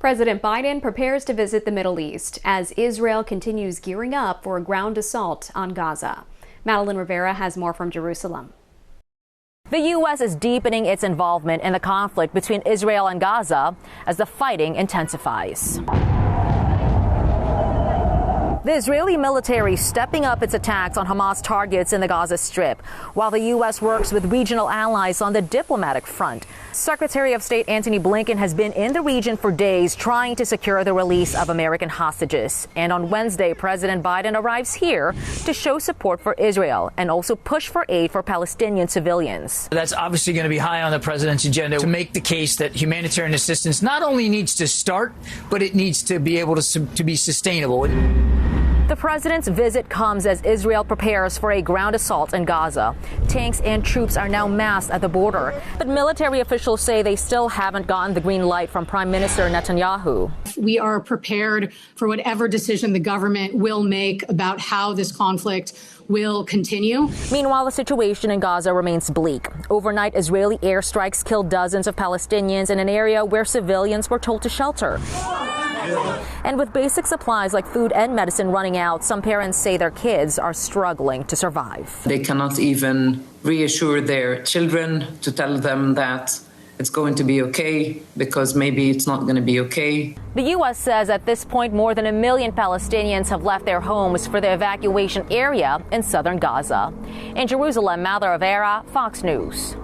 President Biden prepares to visit the Middle East as Israel continues gearing up for a ground assault on Gaza. Madeline Rivera has more from Jerusalem. The U.S. is deepening its involvement in the conflict between Israel and Gaza as the fighting intensifies. The Israeli military stepping up its attacks on Hamas targets in the Gaza Strip, while the U.S. works with regional allies on the diplomatic front. Secretary of State Antony Blinken has been in the region for days trying to secure the release of American hostages. And on Wednesday, President Biden arrives here to show support for Israel and also push for aid for Palestinian civilians. That's obviously going to be high on the president's agenda to make the case that humanitarian assistance not only needs to start, but it needs to be able to be sustainable. The president's visit comes as Israel prepares for a ground assault in Gaza. Tanks and troops are now massed at the border, but military officials say they still haven't gotten the green light from Prime Minister Netanyahu. We are prepared for whatever decision the government will make about how this conflict will continue. Meanwhile, the situation in Gaza remains bleak. Overnight, Israeli airstrikes killed dozens of Palestinians in an area where civilians were told to shelter. And with basic supplies like food and medicine running out, some parents say their kids are struggling to survive. They cannot even reassure their children to tell them that it's going to be okay, because maybe it's not going to be okay. The U.S. says at this point more than 1 million Palestinians have left their homes for the evacuation area in southern Gaza. In Jerusalem, Madeline Rivera, Fox News.